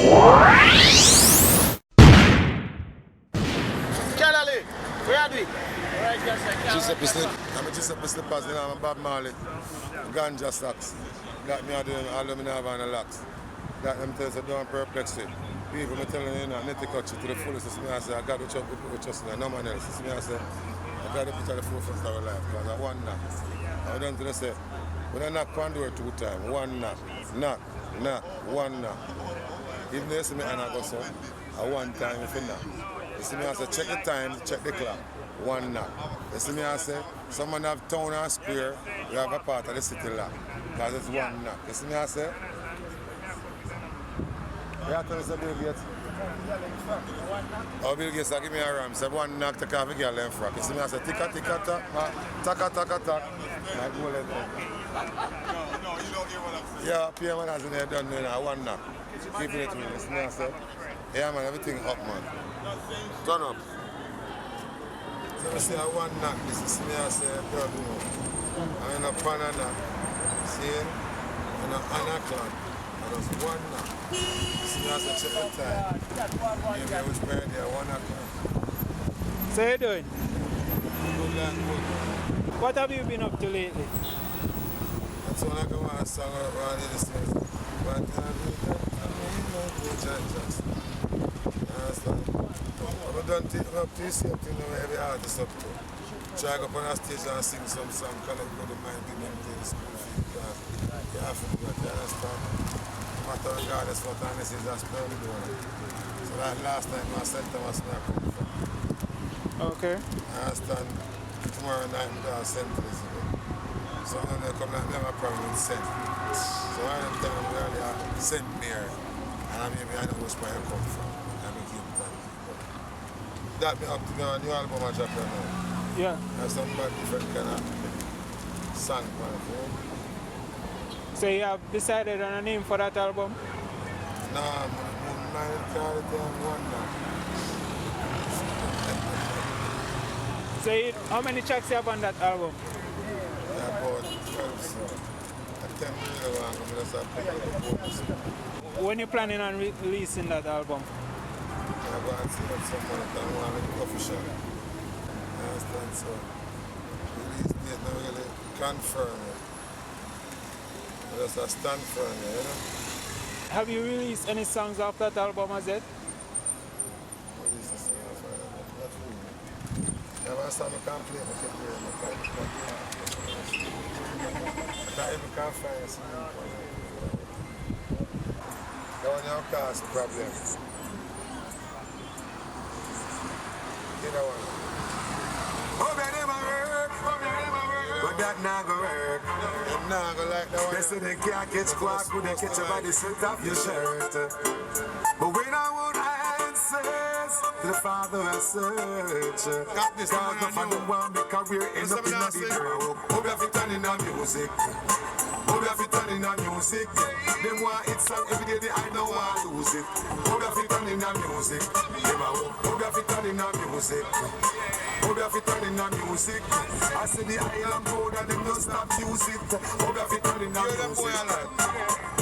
Kennedy, where are we? Giuseppe Slip. I'm a Giuseppe Slippers, you know, I'm Bob Marley. Ganja socks. Got me all them Havana locks. Got them tells I don't perplexity. People me telling you, Netticoach to the fullest. It's me I say, I got to trust in no man else. It's me I say, I got to put on the forefront of our life because I want knock. I don't to say, when I knock on the door 2 times, one knock, one knock. Even though you see me and I go so, I one time if you knock. You see me I say, check the time, check the clock. One knock. You see me I say, someone have town or square, we have a part of the city lock. Because it's one knock. You see me I say? You have to tell us Bill Gates. Oh, Bill Gates, give me a ram. Say one knock, take off the girl and frack. You see me I say, ticka, ticka, tack, taka, taka, tack. Like go let go. No, you don't get what I'm saying. Yeah, PM has in there done now, one knock. Keeping it real. You see me I say? Yeah man, everything up man. Turn up. So we see a one knock, this is me I say, blood moon. I'm in a pan and knock. See? And a anaclan. And there's one knock. See me I say, check the time. Maybe I was buried there, 1 o'clock. So how you doing? Good like good. What have you been up to lately? That's when I go on a song around here that says, what have you done? I mean, no good judges. You understand? I've done up to the same thing that every artist up to. Try to go up on a stage and sing some song, collect good mind, give them the school fee class. You have to do that, you understand? No matter regardless what time this is, that's probably doing it. So that last time I sent them a snack from. Okay. I understand? Tomorrow night I'll send to this again. So when they come, they have a problem with send. So I am telling them earlier, send me here. And maybe I know which where you come from. I don't keep that. That me up to me on new album I drop right now. Yeah. There's some bad different kind of song on it. So you have decided on a name for that album? Nah, I'm call it one now. So how many tracks you have on that album? Yeah, about 12 songs. I 10 million one, I'm just picking up the When you planning on releasing that album? I go and see what someone that want to make official. You understand? So, release date not really confirm it. Just a stand firm, you know? Have you released any songs off that album as yet? Release the song for it. Not really. Yeah, when I start my complaint, I can hear my complaint. I can't even find a song for it. That one will cause problems. Get that one. Oh, man, them a work. But that not go work. Them not go like that one. They say they can't catch quack, but they catch you by the sweat of your shirt. But when I want answers, to the Father I search. Got this Cause one the Father want me career end up in the dirt. Hope you have it turning on music. Hope you have it turning on music. Them want it song every day, I don't want to lose it. Hope you have it turning on music. Them a hope you have it turning on music. Hope you have it turning on music. I say the island code and them don't stop use it. Hope you have it turning on music.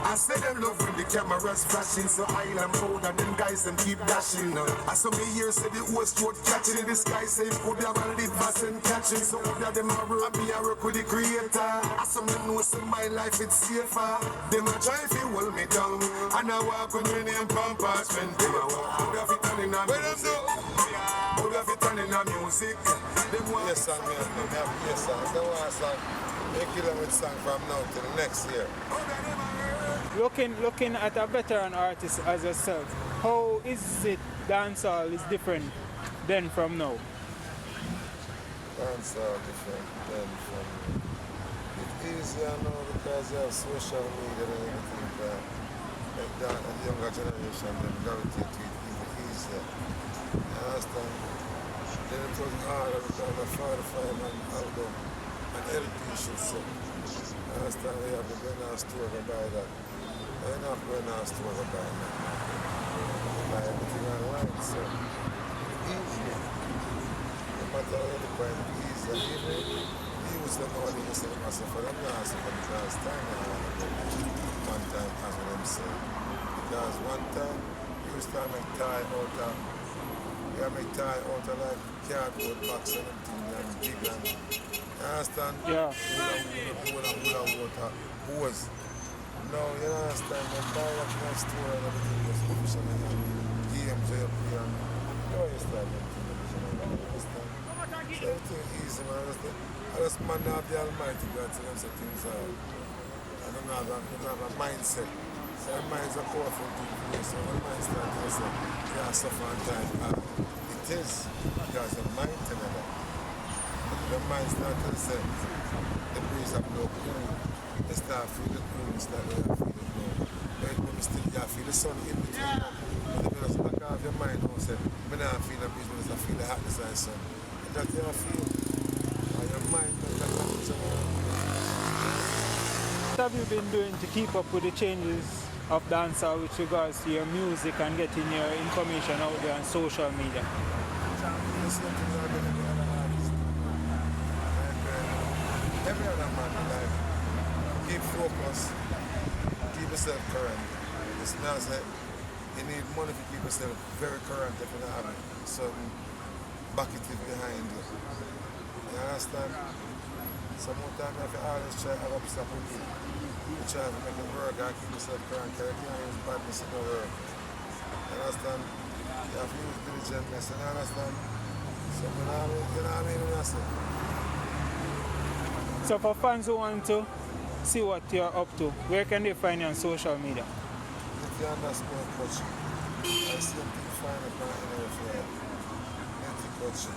I say them love when the cameras flashing, so island code and them guys them keep dashing. I saw me here say the host throat catching in the sky, say put them and live fast and catching. So hope that them a work, me a work with the creator. I saw me know say my life it's safer. Them a try to hold me down, and I walk with me name compartment. Them a walk, hope you have it turning on music. Hope you have it turning on music. Them want Yes, song, yes, song. That one song. They kill them with song from now till next year. Looking at a veteran artist as yourself, how is it dancehall is different then from now? Dance are different than from. It's easier now because you have social media and everything. Like that, and the younger generation, they gravitate to it easier. You understand? Then it was harder because the 45-man album and LP should sell. You understand? We have to go in our store and buy that. I don't have to go in our store and buy that. Buy everything online, so it's easier. No matter how you find it easier. Even use them all in the same myself for them, not for the last time. One time, as what I'm saying. Because one time, you used to make tie out of, like cardboard box and everything, and big and, you understand? Yeah. Wood water, hose. No, you understand, you buy that kind of store and everything, just official and games where you play and, you understand everything, you understand? So everything easy, man, I just man have the Almighty God to them say things are, I don't have a mindset. So your mind's a powerful thing for you, so when mind starts to say, you have to suffer and time, it is because your mind tells you that. Your mind starts to say, the breeze of blow cool, you start to feel the cool, you start to feel the blow. When you still feel the sun in between, but if you just back off your mind, you say, I don't feel the breeze, I feel the hotness of the sun. And that's what you feel. And your mind, that's what What have you been doing to keep up with the changes of dancehall with regards to your music and getting your information out there on social media? Every other man in life, keep focus, keep yourself current. It's not that you need money to keep yourself very current if you don't have certain bucketing behind you. You understand? Sometimes if you always try to have obstacles, you try to make it work and keep yourself current, because you can't use badness in the work. You understand? You have to use diligentness, you understand? So you know what I mean when I say? So for fans who want to see what you're up to, where can they find you on social media? If you understand coaching, I see them find it on any of your coaching.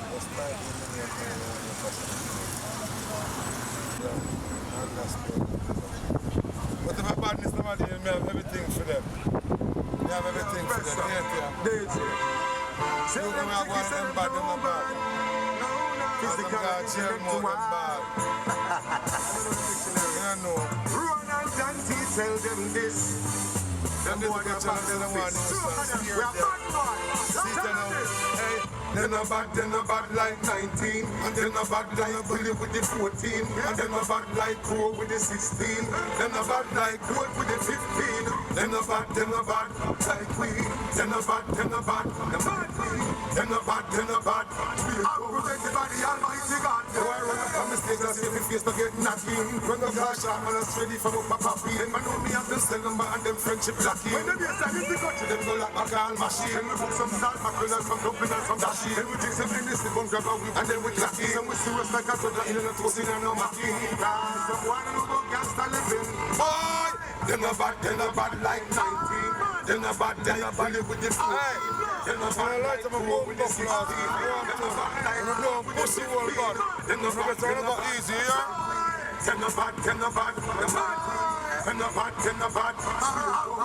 Just type in the name and your customer. Yeah, understand. But if I badness somebody, you have everything for them. You have everything for them. DJ. You can have one of them bad, them not bad. Physical and more than bad. You know. Run and Dante tell them this. Them boy got chance to the one who stands here. See it now. Hey. Then a bad like 19. And then a bad like Billy with the 14. And then a bad like Crow with the 16. Then a bad like Gold with the 15. Then a bad like we. Then a bad, the bad we. Then a bad. I'm protected by the Almighty God. Boy, run up on the stage and see if face to get knocking. When the flash on, man, I'm ready for up a puppy. And man, know me and them sell them and them friendship lucky. When the bass and the country, them go like a call machine. And we put some salt, mackerel and some dumpling and some dashi. Then we drink some Guinness, we gon' grab a whip and then we clack it. And we see us like a soda in a toast in a no macking. Someone who go gangsta living. Boy, them a bad like 19. Them a bad live with the 14. Them a bad like Crow with the 16. And I'm doing pussy world bad. Them a bad, easy, yeah? Them a bad.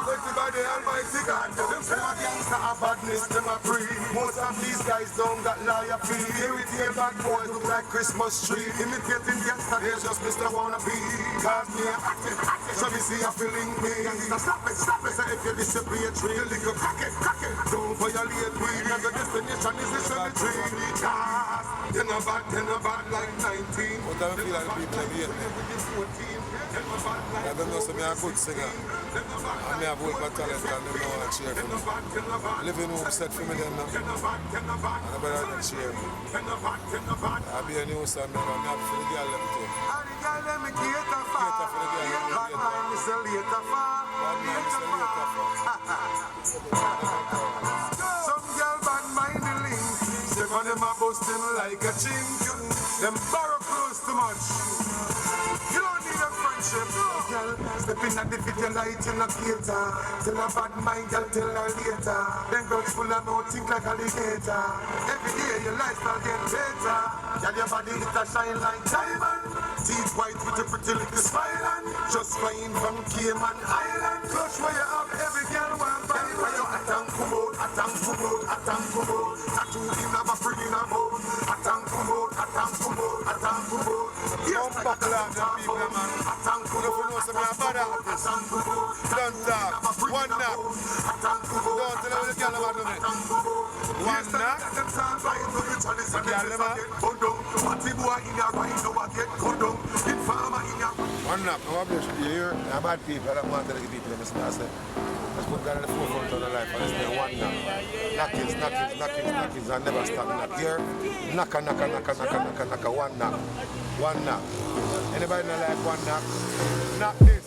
Protected by the Almighty God. Them say a gangsta a badness, them a free. Most of these guys don't got liar fee. Irritate bad boys look like Christmas tree. Imitating gangsta, they just Mr. Wannabe. Cause me a active, so me see a feeling me. Gangsta stop it, say if you disappear tree. You lick up, crack it. Don't violate me. And the destination is the cemetery. Cause they're not bad like 19. What I feel like the people have hate me. I don't know, so I'm a good singer. And I have all my talent and they know how to cheer for me. Living room set for me then now. And I better not cheer me. I'll be a new son now, I'm happy for the girl them too. And the girl them cater for. Cater for the girl them Bad mind is a later for. Bad man is a later for. Some girl bad mind the link. Step on them a bust them like a chink. Them borrow close too much. You don't need a friendship. Girl, step in at the fit your light in a theater. Tell a bad mind, girl, tell her later. Then girls full of mouth think like alligator. Every day your lifestyle get better. Girl, your body it a shine like diamond. Teeth white with a pretty little smile and just flying from Cayman Island. Clutch where you have every girl want buy. Where you atang kumod. Tattoo in a back in a mouth. Atang kumod. Don't buckle out them people, man. You know some of my bad artists. Don't talk. One knock. Don't tell them the girl about doing it. One knock. One knock. How about you hear? There are bad people. I don't want to let people in this class. Let's put God in the forefront of the life and let's do one knock. Knockings, and never stop knock. Here, knock, one knock. One knock. Anybody not like one knock? Knock this.